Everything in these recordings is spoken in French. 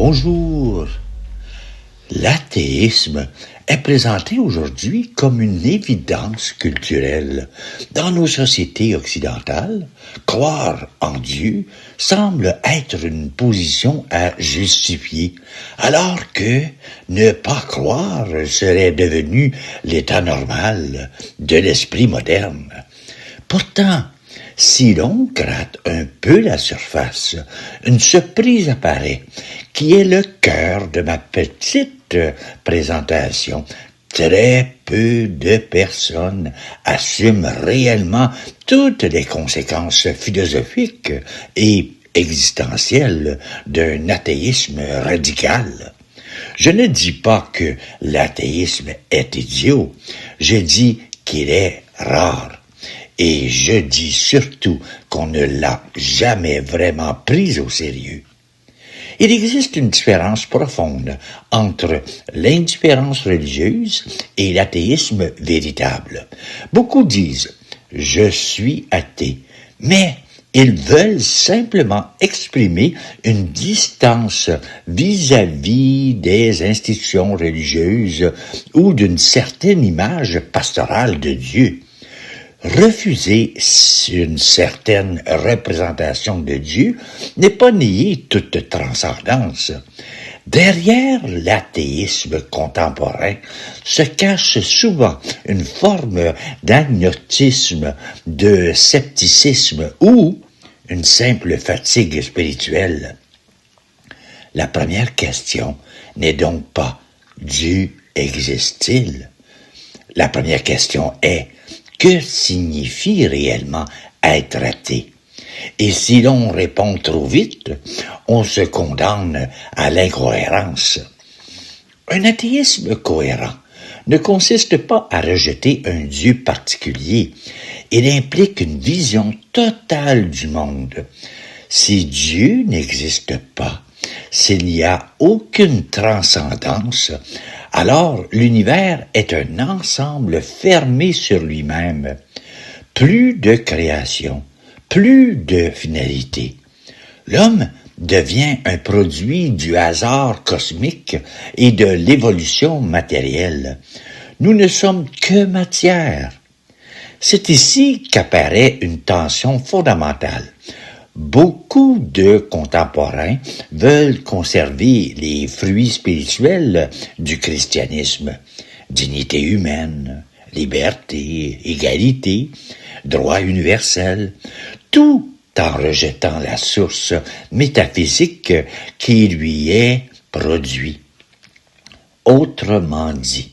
Bonjour. L'athéisme est présenté aujourd'hui comme une évidence culturelle. Dans nos sociétés occidentales, croire en Dieu semble être une position à justifier, alors que ne pas croire serait devenu l'état normal de l'esprit moderne. Pourtant, si l'on gratte un peu la surface, une surprise apparaît, qui est le cœur de ma petite présentation. Très peu de personnes assument réellement toutes les conséquences philosophiques et existentielles d'un athéisme radical. Je ne dis pas que l'athéisme est idiot, je dis qu'il est rare. Et je dis surtout qu'on ne l'a jamais vraiment pris au sérieux. Il existe une différence profonde entre l'indifférence religieuse et l'athéisme véritable. Beaucoup disent « je suis athée », mais ils veulent simplement exprimer une distance vis-à-vis des institutions religieuses ou d'une certaine image pastorale de Dieu. Refuser une certaine représentation de Dieu n'est pas nier toute transcendance. Derrière l'athéisme contemporain se cache souvent une forme d'agnotisme, de scepticisme ou une simple fatigue spirituelle. La première question n'est donc pas « Dieu existe-t-il ?» La première question est que signifie réellement être athée? Et si l'on répond trop vite, on se condamne à l'incohérence. Un athéisme cohérent ne consiste pas à rejeter un Dieu particulier. Il implique une vision totale du monde. Si Dieu n'existe pas, s'il n'y a aucune transcendance, alors l'univers est un ensemble fermé sur lui-même. Plus de création, plus de finalité. L'homme devient un produit du hasard cosmique et de l'évolution matérielle. Nous ne sommes que matière. C'est ici qu'apparaît une tension fondamentale. Beaucoup de contemporains veulent conserver les fruits spirituels du christianisme. Dignité humaine, liberté, égalité, droit universel, tout en rejetant la source métaphysique qui lui est produit. Autrement dit,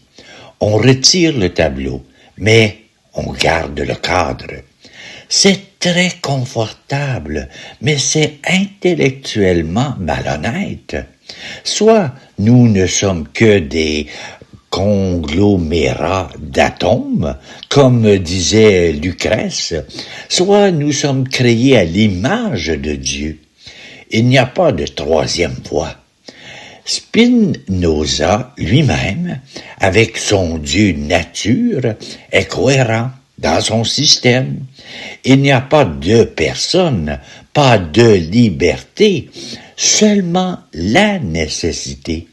on retire le tableau, mais on garde le cadre. C'est très confortable, mais c'est intellectuellement malhonnête. Soit nous ne sommes que des conglomérats d'atomes, comme disait Lucrèce, soit nous sommes créés à l'image de Dieu. Il n'y a pas de troisième voie. Spinoza lui-même, avec son Dieu nature, est cohérent dans son système. Il n'y a pas de personne, pas de liberté, seulement la nécessité.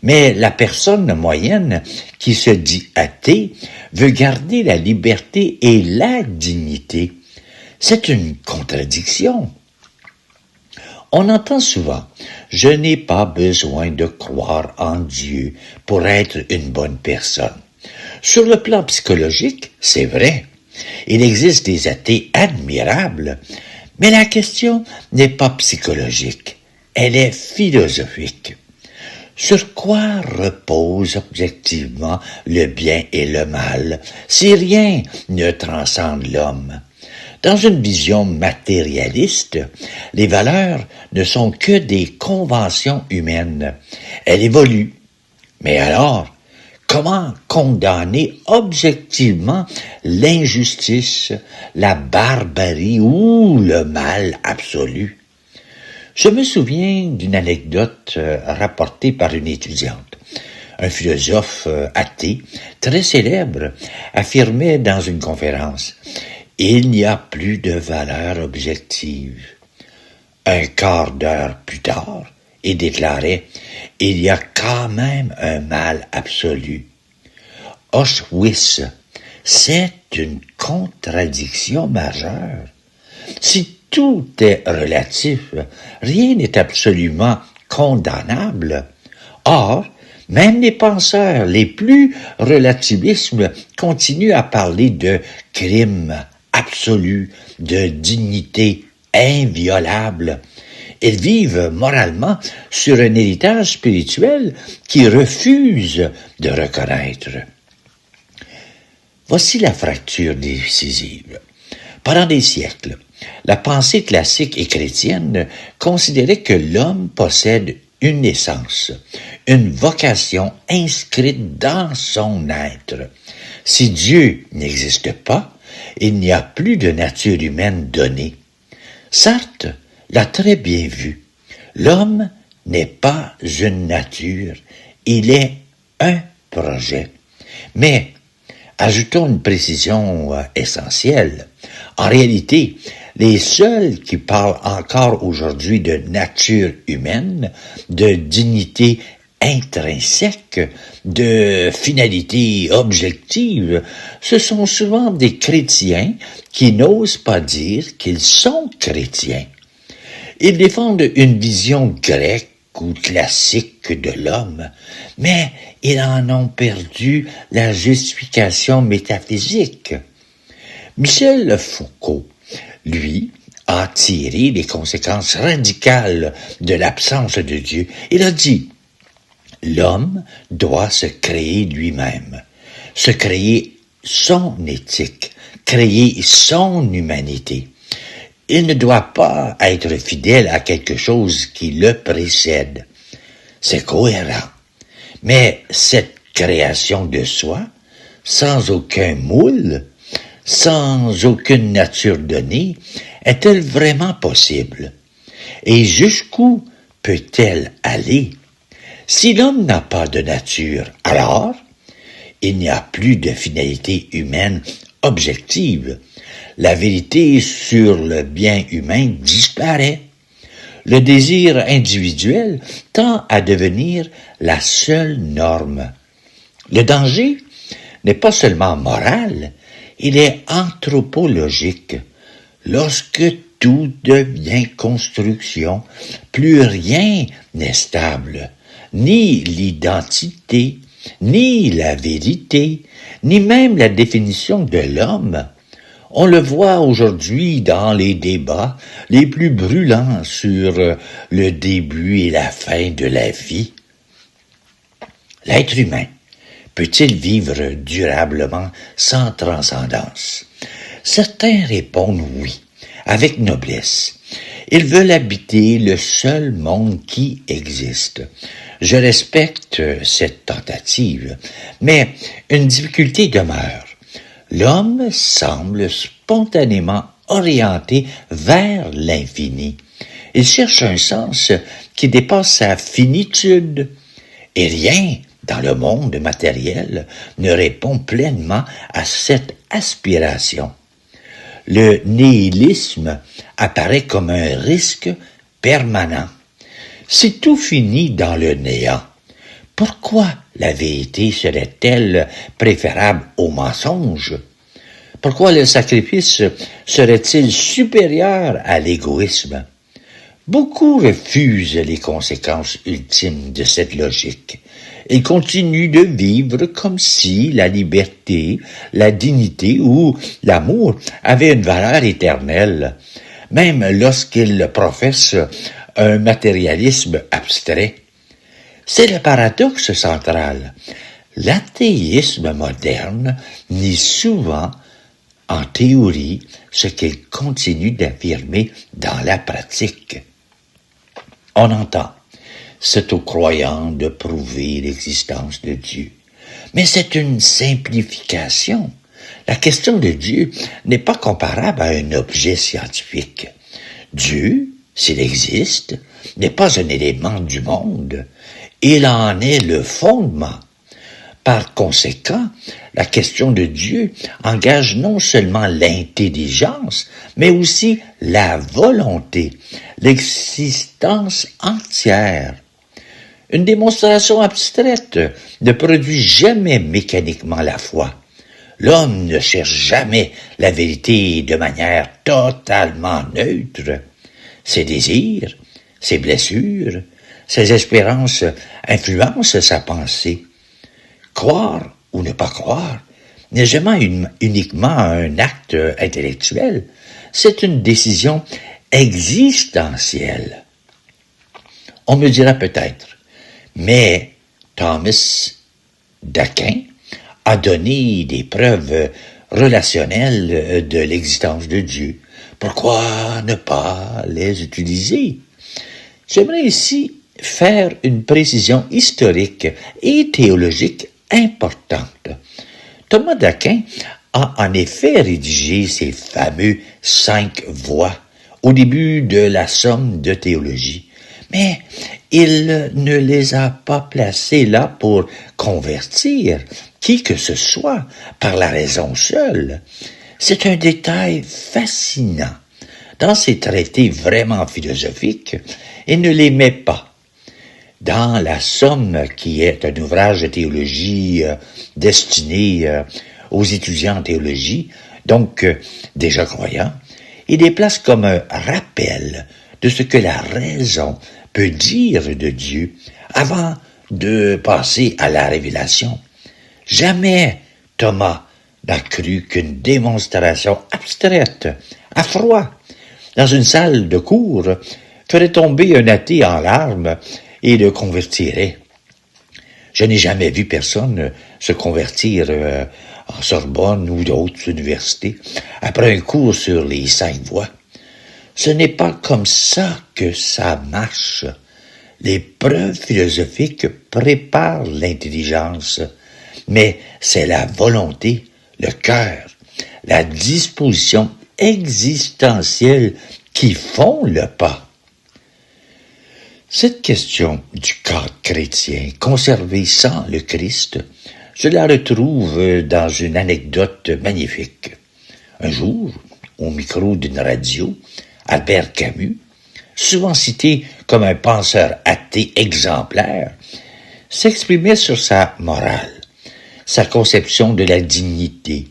Mais la personne moyenne qui se dit athée veut garder la liberté et la dignité. C'est une contradiction. On entend souvent « Je n'ai pas besoin de croire en Dieu pour être une bonne personne ». Sur le plan psychologique, c'est vrai. Il existe des athées admirables, mais la question n'est pas psychologique, elle est philosophique. Sur quoi repose objectivement le bien et le mal, si rien ne transcende l'homme? Dans une vision matérialiste, les valeurs ne sont que des conventions humaines. Elles évoluent. Mais alors, comment condamner objectivement l'injustice, la barbarie ou le mal absolu? Je me souviens d'une anecdote rapportée par une étudiante. Un philosophe athée, très célèbre, affirmait dans une conférence « Il n'y a plus de valeur objective ». Un quart d'heure plus tard, et déclarait « Il y a quand même un mal absolu ». Auschwitz, c'est une contradiction majeure. Si tout est relatif, rien n'est absolument condamnable. Or, même les penseurs les plus relativistes continuent à parler de crime absolu, de dignité inviolable. Ils vivent moralement sur un héritage spirituel qu'ils refusent de reconnaître. Voici la fracture décisive. Pendant des siècles, la pensée classique et chrétienne considérait que l'homme possède une essence, une vocation inscrite dans son être. Si Dieu n'existe pas, il n'y a plus de nature humaine donnée. Sartre l'a très bien vu. L'homme n'est pas une nature, il est un projet. Mais ajoutons une précision essentielle. En réalité, les seuls qui parlent encore aujourd'hui de nature humaine, de dignité intrinsèque, de finalité objective, ce sont souvent des chrétiens qui n'osent pas dire qu'ils sont chrétiens. Ils défendent une vision grecque ou classique de l'homme, mais ils en ont perdu la justification métaphysique. Michel Foucault, lui, a tiré les conséquences radicales de l'absence de Dieu. Il a dit « L'homme doit se créer lui-même, se créer son éthique, créer son humanité. Il ne doit pas être fidèle à quelque chose qui le précède. C'est cohérent. Mais cette création de soi, sans aucun moule, sans aucune nature donnée, est-elle vraiment possible? Et jusqu'où peut-elle aller? Si l'homme n'a pas de nature, alors il n'y a plus de finalité humaine objective. La vérité sur le bien humain disparaît. Le désir individuel tend à devenir la seule norme. Le danger n'est pas seulement moral, il est anthropologique. Lorsque tout devient construction, plus rien n'est stable, ni l'identité, ni la vérité, ni même la définition de l'homme. On le voit aujourd'hui dans les débats les plus brûlants sur le début et la fin de la vie. L'être humain peut-il vivre durablement sans transcendance? Certains répondent oui, avec noblesse. Ils veulent habiter le seul monde qui existe. Je respecte cette tentative, mais une difficulté demeure. L'homme semble spontanément orienté vers l'infini. Il cherche un sens qui dépasse sa finitude. Et rien dans le monde matériel ne répond pleinement à cette aspiration. Le nihilisme apparaît comme un risque permanent. Si tout finit dans le néant, pourquoi la vérité serait-elle préférable au mensonge? Pourquoi le sacrifice serait-il supérieur à l'égoïsme? Beaucoup refusent les conséquences ultimes de cette logique. Ils continuent de vivre comme si la liberté, la dignité ou l'amour avaient une valeur éternelle, même lorsqu'ils professent un matérialisme abstrait. C'est le paradoxe central. L'athéisme moderne nie souvent, en théorie, ce qu'il continue d'affirmer dans la pratique. On entend, c'est aux croyants de prouver l'existence de Dieu. Mais c'est une simplification. La question de Dieu n'est pas comparable à un objet scientifique. Dieu, s'il existe, n'est pas un élément du monde. Il en est le fondement. Par conséquent, la question de Dieu engage non seulement l'intelligence, mais aussi la volonté, l'existence entière. Une démonstration abstraite ne produit jamais mécaniquement la foi. L'homme ne cherche jamais la vérité de manière totalement neutre. Ses désirs, ses blessures, ses espérances influencent sa pensée. Croire ou ne pas croire n'est jamais uniquement un acte intellectuel, c'est une décision existentielle. On me dira peut-être, mais Thomas d'Aquin a donné des preuves relationnelles de l'existence de Dieu. Pourquoi ne pas les utiliser? J'aimerais ici faire une précision historique et théologique importante. Thomas d'Aquin a en effet rédigé ces fameux 5 voies au début de la somme de théologie, mais il ne les a pas placées là pour convertir qui que ce soit par la raison seule. C'est un détail fascinant. Dans ses traités vraiment philosophiques, il ne les met pas. Dans la Somme, qui est un ouvrage de théologie destiné aux étudiants en théologie, donc déjà croyants, il les place comme un rappel de ce que la raison peut dire de Dieu avant de passer à la révélation. Jamais Thomas n'a cru qu'une démonstration abstraite, à froid, dans une salle de cours, ferait tomber un athée en larmes et le convertirait. Je n'ai jamais vu personne se convertir en Sorbonne ou d'autres universités après un cours sur les 5 voies. Ce n'est pas comme ça que ça marche. Les preuves philosophiques préparent l'intelligence, mais c'est la volonté, le cœur, la disposition existentielle qui font le pas. Cette question du cadre chrétien conservé sans le Christ, je la retrouve dans une anecdote magnifique. Un jour, au micro d'une radio, Albert Camus, souvent cité comme un penseur athée exemplaire, s'exprimait sur sa morale, sa conception de la dignité,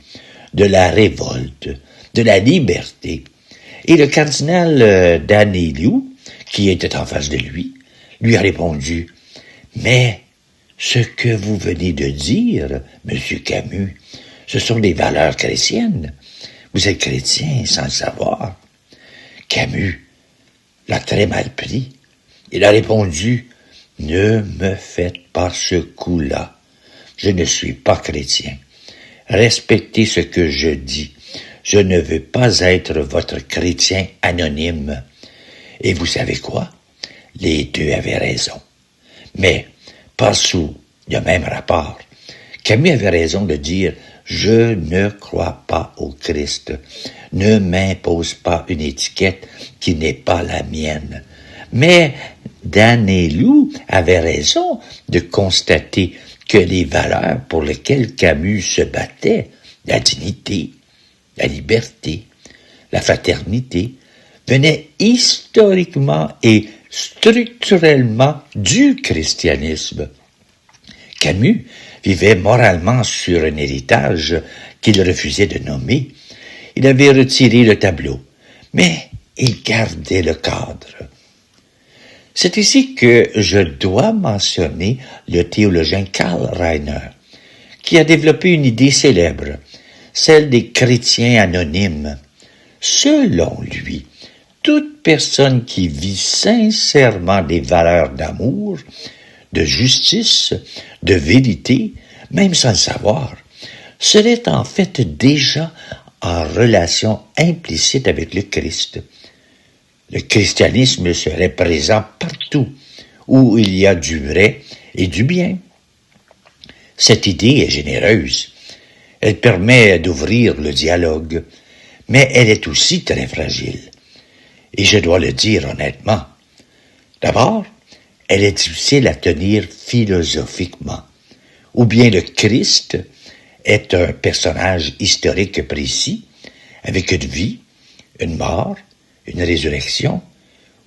de la révolte, de la liberté. Et le cardinal Daneliou, qui était en face de lui a répondu « Mais ce que vous venez de dire, monsieur Camus, ce sont des valeurs chrétiennes. Vous êtes chrétien sans le savoir. » Camus l'a très mal pris. Il a répondu « Ne me faites pas ce coup-là. Je ne suis pas chrétien. Respectez ce que je dis. Je ne veux pas être votre chrétien anonyme. » Et vous savez quoi? Les deux avaient raison. Mais, pas sous le même rapport. Camus avait raison de dire « Je ne crois pas au Christ. Ne m'impose pas une étiquette qui n'est pas la mienne. » Mais Daneliou avait raison de constater que les valeurs pour lesquelles Camus se battait, la dignité, la liberté, la fraternité, venaient historiquement et structurellement du christianisme. Camus vivait moralement sur un héritage qu'il refusait de nommer. Il avait retiré le tableau, mais il gardait le cadre. C'est ici que je dois mentionner le théologien Karl Rahner, qui a développé une idée célèbre, celle des chrétiens anonymes. Selon lui, toute personne qui vit sincèrement des valeurs d'amour, de justice, de vérité, même sans le savoir, serait en fait déjà en relation implicite avec le Christ. Le christianisme serait présent partout où il y a du vrai et du bien. Cette idée est généreuse. Elle permet d'ouvrir le dialogue, mais elle est aussi très fragile. Et je dois le dire honnêtement. D'abord, elle est difficile à tenir philosophiquement. ou bien le Christ est un personnage historique précis, avec une vie, une mort, une résurrection,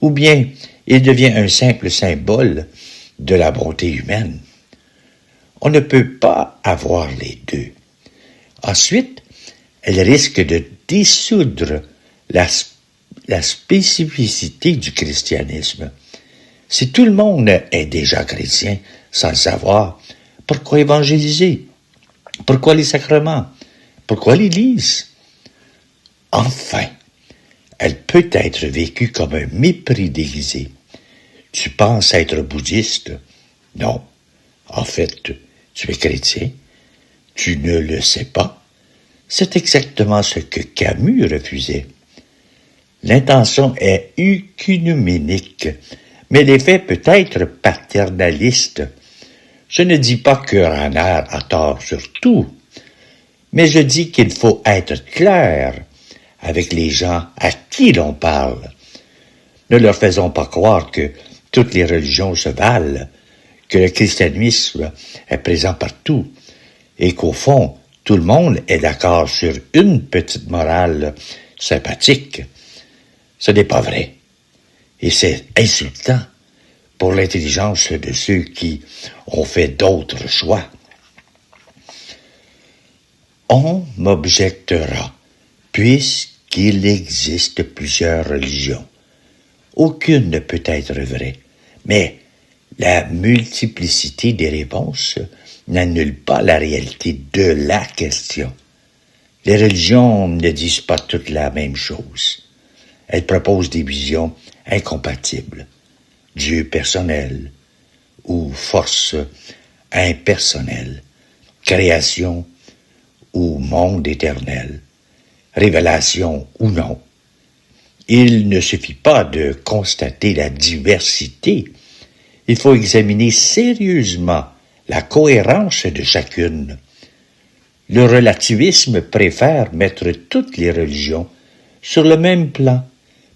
ou bien il devient un simple symbole de la bonté humaine. On ne peut pas avoir les deux. Ensuite, elle risque de dissoudre la spécificité du christianisme. Si tout le monde est déjà chrétien sans le savoir, pourquoi évangéliser? Pourquoi les sacrements? Pourquoi l'Église? Enfin, elle peut être vécue comme un mépris déguisé. Tu penses être bouddhiste? Non. En fait, tu es chrétien. Tu ne le sais pas. C'est exactement ce que Camus refusait. L'intention est œcuménique, mais l'effet peut être paternaliste. Je ne dis pas que Ranner a tort sur tout, mais je dis qu'il faut être clair avec les gens à qui l'on parle. Ne leur faisons pas croire que toutes les religions se valent, que le christianisme est présent partout, et qu'au fond, tout le monde est d'accord sur une petite morale sympathique. Ce n'est pas vrai. Et c'est insultant pour l'intelligence de ceux qui ont fait d'autres choix. On m'objectera, puisqu'il existe plusieurs religions. Aucune ne peut être vraie, mais la multiplicité des réponses n'annule pas la réalité de la question. Les religions ne disent pas toutes la même chose. Elles proposent des visions incompatibles. Dieu personnel ou force impersonnelle, création ou monde éternel, révélation ou non. Il ne suffit pas de constater la diversité. Il faut examiner sérieusement la cohérence de chacune. Le relativisme préfère mettre toutes les religions sur le même plan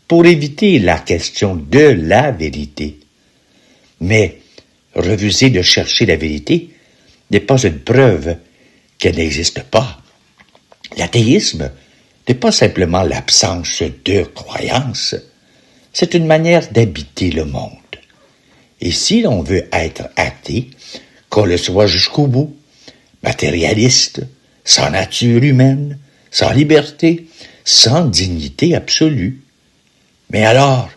pour éviter la question de la vérité. Mais refuser de chercher la vérité n'est pas une preuve qu'elle n'existe pas. L'athéisme n'est pas simplement l'absence de croyance, c'est une manière d'habiter le monde. Et si l'on veut être athée, qu'on le soit jusqu'au bout, matérialiste, sans nature humaine, sans liberté, sans dignité absolue. Mais alors,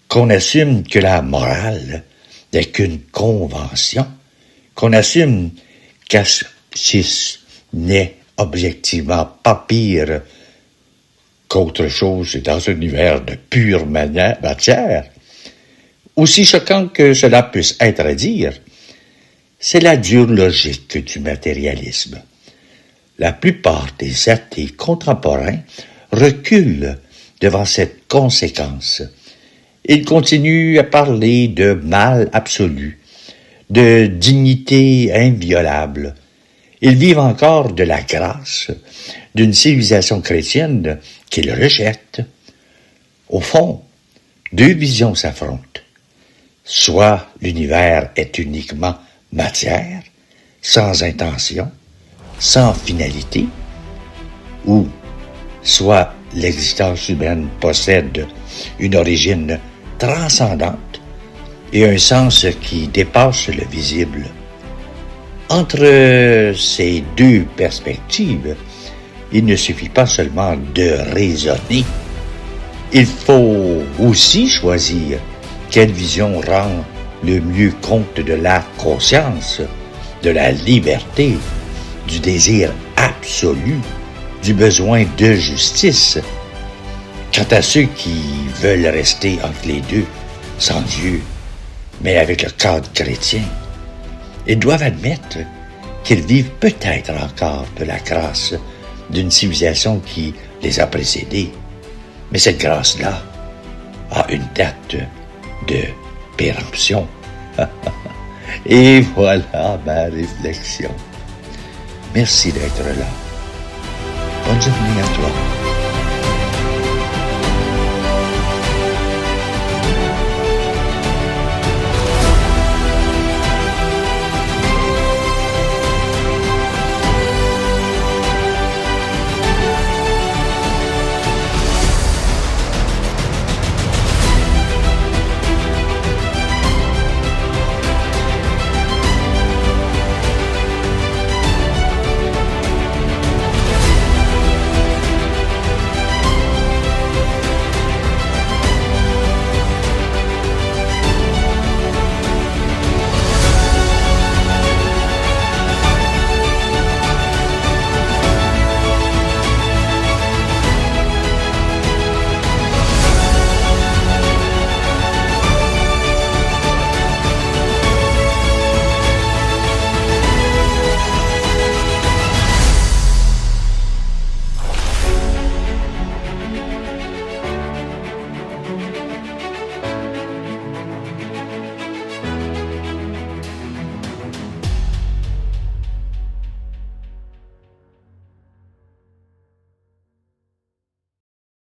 qu'on assume que la morale n'est qu'une convention, qu'on assume qu'Aschis n'est objectivement pas pire qu'autre chose dans un univers de pure matière, aussi choquant que cela puisse être à dire, c'est la dure logique du matérialisme. La plupart des athées contemporains reculent devant cette conséquence. Ils continuent à parler de mal absolu, de dignité inviolable. Ils vivent encore de la grâce d'une civilisation chrétienne qu'ils rejettent. Au fond, deux visions s'affrontent. Soit l'univers est uniquement matière, sans intention, sans finalité, ou soit l'existence humaine possède une origine transcendante et un sens qui dépasse le visible. Entre ces deux perspectives, il ne suffit pas seulement de raisonner, il faut aussi choisir quelle vision rend le mieux compte de la conscience, de la liberté, du désir absolu, du besoin de justice. Quant à ceux qui veulent rester entre les deux, sans Dieu, mais avec le cadre chrétien, ils doivent admettre qu'ils vivent peut-être encore de la grâce d'une civilisation qui les a précédés. Mais cette grâce-là a une date de péremption. Et voilà ma réflexion. Merci d'être là. Bonne journée à toi.